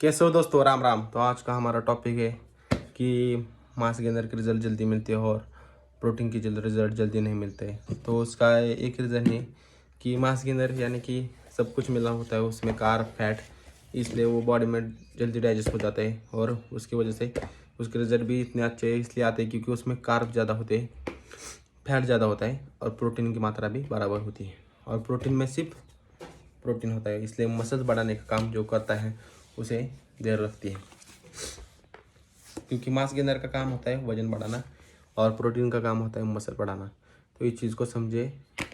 कैसे हो दोस्तों, राम राम। तो आज का हमारा टॉपिक है कि मांस गेनर के रिजल्ट जल्दी मिलते हैं और प्रोटीन की रिजल्ट जल्दी नहीं मिलते। तो उसका एक रीज़न है कि मांस गेनर यानी कि सब कुछ मिला होता है उसमें, कार्ब, फैट, इसलिए वो बॉडी में जल्दी डाइजेस्ट हो जाता है और उसकी वजह से उसके रिजल्ट भी इतने अच्छे इसलिए आते हैं क्योंकि उसमें कार्ब ज़्यादा होते हैं, फैट ज़्यादा होता है और प्रोटीन की मात्रा भी बराबर होती है। और प्रोटीन में सिर्फ प्रोटीन होता है, इसलिए मसल बढ़ाने का काम जो करता है उसे देर लगती है, क्योंकि मांस गेनर का काम होता है वजन बढ़ाना और प्रोटीन का काम होता है मसल बढ़ाना। तो इस चीज़ को समझे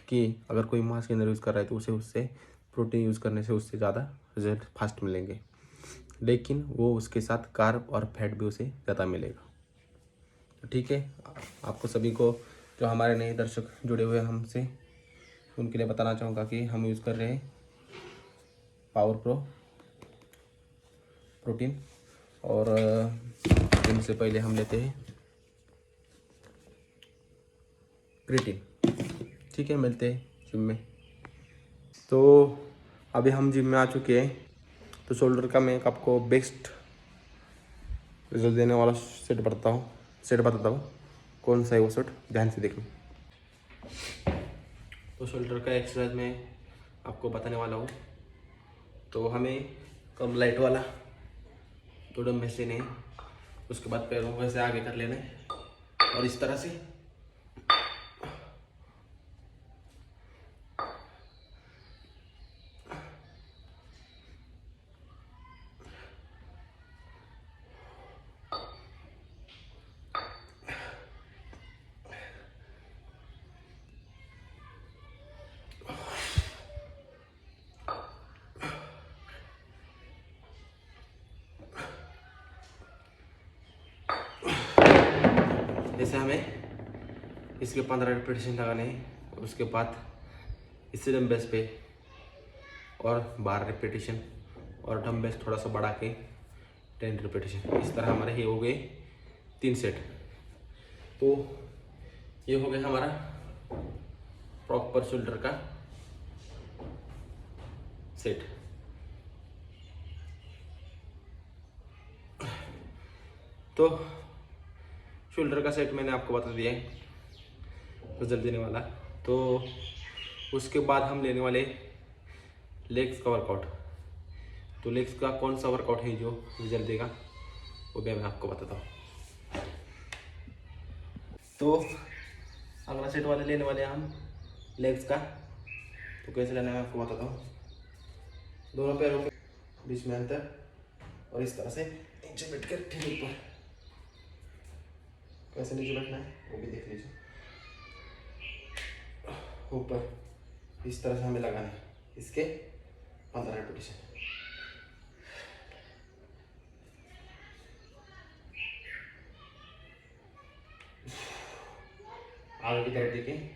कि अगर कोई मांस गेनर यूज़ कर रहा है तो उसे उससे प्रोटीन यूज़ करने से उससे ज़्यादा रिजल्ट फास्ट मिलेंगे, लेकिन वो उसके साथ कार्ब और फैट भी उसे ज़्यादा मिलेगा। तो ठीक है, आपको सभी को जो हमारे नए दर्शक जुड़े हुए हैं हमसे, उनके लिए बताना चाहूँगा कि हम यूज़ कर रहे हैं पावर प्रो प्रोटीन और जिम से पहले हम लेते हैं क्रिएटिन। ठीक है, मिलते हैं जिम में। तो अभी हम जिम में आ चुके हैं। तो शोल्डर का मैं आपको बेस्ट रिजल्ट देने वाला सेट बताता हूँ कौन सा है वो सेट, ध्यान से देखना। तो शोल्डर का एक्सरसाइज में आपको बताने वाला हूँ। तो हमें कम लाइट वाला 2 डंबल्स लेने हैं, उसके बाद पैरों को ऐसे आगे कर लेना है और इस तरह से जैसे हमें इसके 15 रिपीटेशन लगाने हैं। उसके बाद इसी डम्बल्स पे और 12 रिपीटेशन और डम्बल्स थोड़ा सा बढ़ा के 10 रिपीटेशन। इस तरह हमारे ये हो गए 3 सेट। तो ये हो गया हमारा प्रॉपर शोल्डर का सेट। तो शोल्डर का सेट मैंने आपको बता दिया है रिजल्ट देने वाला। तो उसके बाद हम लेने वाले लेग्स का वर्कआउट। तो लेग्स का कौन सा वर्कआउट है जो रिजल्ट देगा वो भी मैं आपको बताता हूँ। तो अगला सेट वाले लेने वाले हम लेग्स का। तो कैसे लेना है मैं आपको बताता हूँ। दोनों पैरों के बीच में अंतर और इस तरह से नीचे बैठ कर ठीक ऊपर। कैसे नीचे बैठना है वो भी देख लीजिए। ऊपर इस तरह से हमें लगाना है, इसके 15 रिपीटेशन। आगे की तरफ देखिए।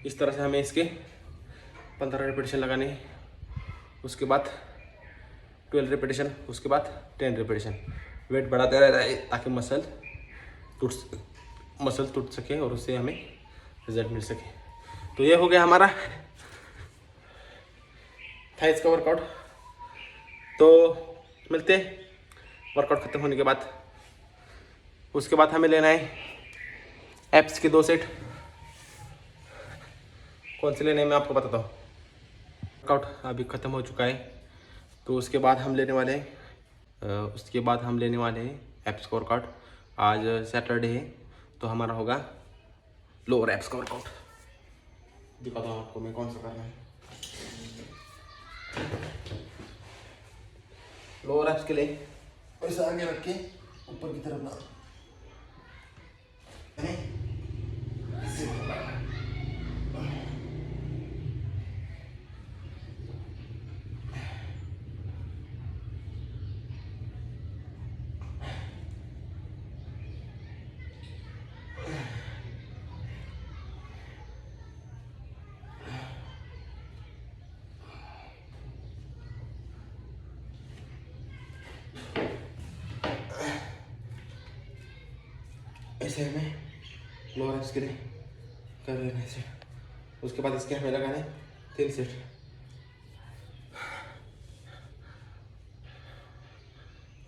इस तरह से हमें इसके 15 रिपीटेशन लगाने हैं। उसके बाद 12 रिपीटेशन, उसके बाद 10 रिपीटेशन। वेट बढ़ाते रहना है ताकि मसल टूट सके और उससे हमें रिजल्ट मिल सके। तो ये हो गया हमारा थाइस का वर्कआउट। तो मिलते हैं वर्कआउट खत्म होने के बाद। उसके बाद हमें लेना है एप्स के 2 सेट। कौन से लेने हैं मैं आपको बताता हूँ। वर्कआउट अभी ख़त्म हो चुका है। तो उसके बाद हम लेने वाले हैं एप्स का वर्कआउट। आज सैटरडे है तो हमारा होगा लोअर एप्स का वर्कआउट। दिखाता हूँ आपको मैं कौन सा करना है। लोअर एब्स के लिए ऐसा आगे रख के ऊपर की तरफ ना ऐसे हमें लोअर एब्स के लिए कर लेना ऐसे। उसके बाद इसके हमें लगाना है 3 सेट।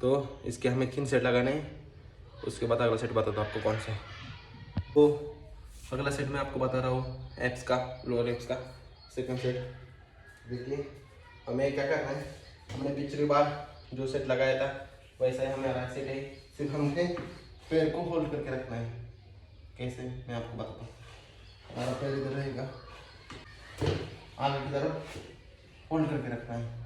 तो इसके हमें 3 सेट लगाने हैं। उसके बाद अगला सेट बताता हूँ आपको कौन सा है। तो अगला सेट मैं आपको बता रहा हूँ एब्स का, लोअर एब्स का सेकंड सेट। देखिए हमें क्या करना है, हमने पिछली बार जो सेट लगाया था वैसा ही हमारा सेट है, सिर्फ हमने पैर को होल्ड करके रखना है। कैसे मैं आपको बताता हूँ। हमारा पैर इधर रहेगा, आगे की तरफ होल्ड करके रखना है।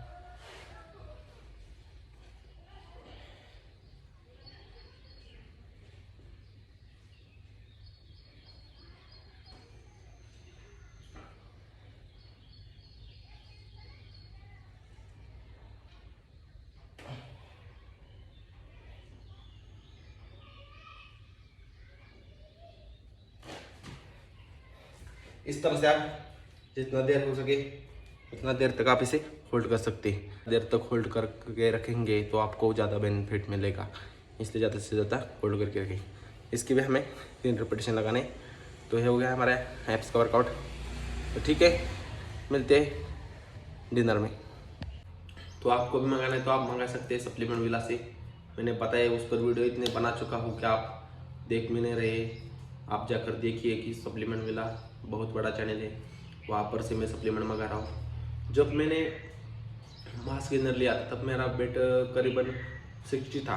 इस तरह से आप जितना देर हो सके उतना देर तक आप इसे होल्ड कर सकते हैं। देर तक होल्ड करके रखेंगे तो आपको ज़्यादा बेनिफिट मिलेगा, इसलिए ज़्यादा से ज़्यादा होल्ड करके रखें। इसकी भी हमें 3 रिपीटेशन लगाने। तो ये हो गया हमारा एब्स का वर्कआउट। तो ठीक है, मिलते हैं डिनर में। तो आपको भी मंगाना है तो आप मंगा सकते हैं सप्लीमेंट विला से। मैंने पता है उस पर वीडियो इतने बना चुका हूँ कि आप देख भी नहीं रहे। आप जाकर देखिए कि सप्लीमेंट विला बहुत बड़ा चैनल है, वहाँ पर से मैं सप्लीमेंट मंगा रहा हूँ। जब मैंने मास गेनर लिया था तब मेरा वेट करीबन 60 था।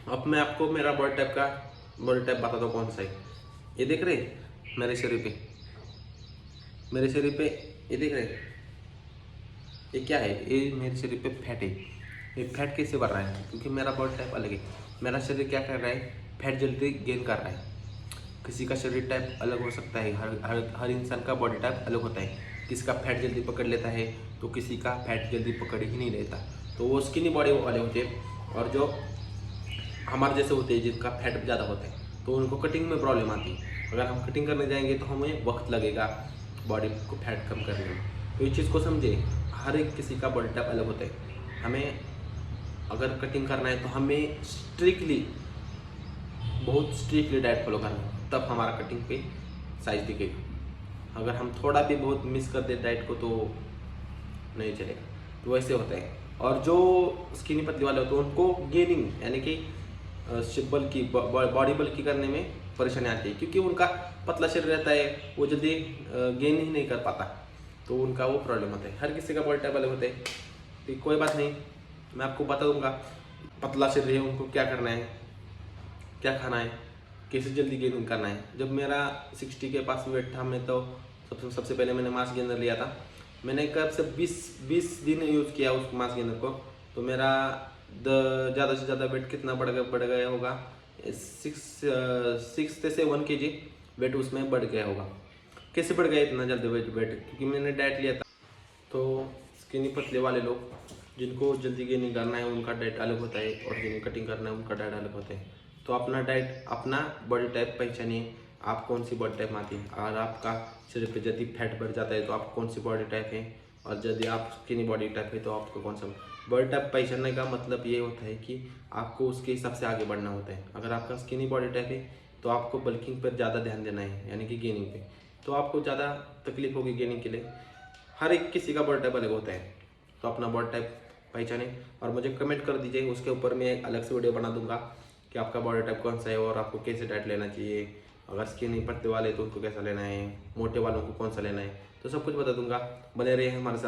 अब मैं आपको मेरा बॉडी टाइप बताता हूँ कौन सा है। ये देख रहे मेरे शरीर पे ये देख रहे, ये क्या है? ये मेरे शरीर पे फैट है। ये फैट कैसे बढ़ रहा है? क्योंकि मेरा बॉडी टाइप अलग है। मेरा शरीर क्या कर रहा है? फैट जल्दी गेन कर रहा है। किसी का शरीर टाइप अलग हो सकता है, हर इंसान का बॉडी टाइप अलग होता है। किसी का फैट जल्दी पकड़ लेता है तो किसी का फैट जल्दी पकड़ ही नहीं लेता। तो वो स्किनी बॉडी वाले होते हैं, और जो हमारे जैसे होते हैं जिनका फैट ज़्यादा होता है तो उनको कटिंग में प्रॉब्लम आती है। अगर हम कटिंग करने जाएंगे तो हमें वक्त लगेगा बॉडी को फैट कम करने में। तो इस चीज़ को समझे, हर एक किसी का बॉडी टाइप अलग होता है। हमें अगर कटिंग करना है तो हमें बहुत स्ट्रिक्टली डाइट फॉलो करना है, तब हमारा कटिंग पे साइज दिखेगा। अगर हम थोड़ा भी बहुत मिस कर दे डाइट को तो नहीं चलेगा। तो वैसे होता है। और जो स्किनी पतली वाले होते हैं उनको गेनिंग यानी कि बॉडी बल्की करने में परेशानी आती है, क्योंकि उनका पतला शरीर रहता है, वो जल्दी गेन ही नहीं कर पाता, तो उनका वो प्रॉब्लम होता है। हर किसी का बॉडी टाइप अलग होता है। तो कोई बात नहीं, मैं आपको बता दूंगा पतला शरीर है उनको क्या करना है, क्या खाना है, कैसे जल्दी गेन करना है। जब मेरा 60 के पास वेट था, मैं तो सबसे पहले मैंने मास गेनर लिया था। मैंने कब से 20 दिन यूज़ किया उस मास गेनर को, तो मेरा ज़्यादा से ज़्यादा वेट कितना बढ़ गया होगा, 6 से 1 kg वेट उसमें बढ़ गया होगा। कैसे बढ़ गया इतना जल्दी वेट? क्योंकि मैंने डाइट लिया था। तो स्किनी पतले वाले लोग जिनको जल्दी गेनिंग करना है उनका डाइट अलग होता है, और जिन्हें कटिंग करना है उनका डाइट अलग होता है। तो अपना डाइट, अपना बॉडी टाइप पहचानिए, आप कौन सी बॉडी टाइप में आती है। अगर आपका शरीर पे यदि फैट बढ़ जाता है तो आप कौन सी बॉडी टाइप है, और यदि आप स्किनी बॉडी टाइप है तो आपको कौन सा बॉडी टाइप पहचानने का मतलब ये होता है कि आपको उसके हिसाब से आगे बढ़ना होता है। अगर आपका स्किनी बॉडी टाइप है तो आपको बल्किंग पर ज़्यादा ध्यान देना है, यानी कि गेनिंग पे, तो आपको ज़्यादा तकलीफ होगी गेनिंग के लिए। हर एक किसी का बॉडी टाइप अलग होता है। तो अपना बॉडी टाइप पहचाने और मुझे कमेंट कर दीजिए, उसके ऊपर मैं एक अलग से वीडियो बना दूंगा कि आपका बॉडी टाइप कौन सा है और आपको कैसे डाइट लेना चाहिए। अगर स्किनी पतले वाले तो उनको कैसा लेना है, मोटे वालों को कौन सा लेना है, तो सब कुछ बता दूंगा। बने रहिए हमारे साथ।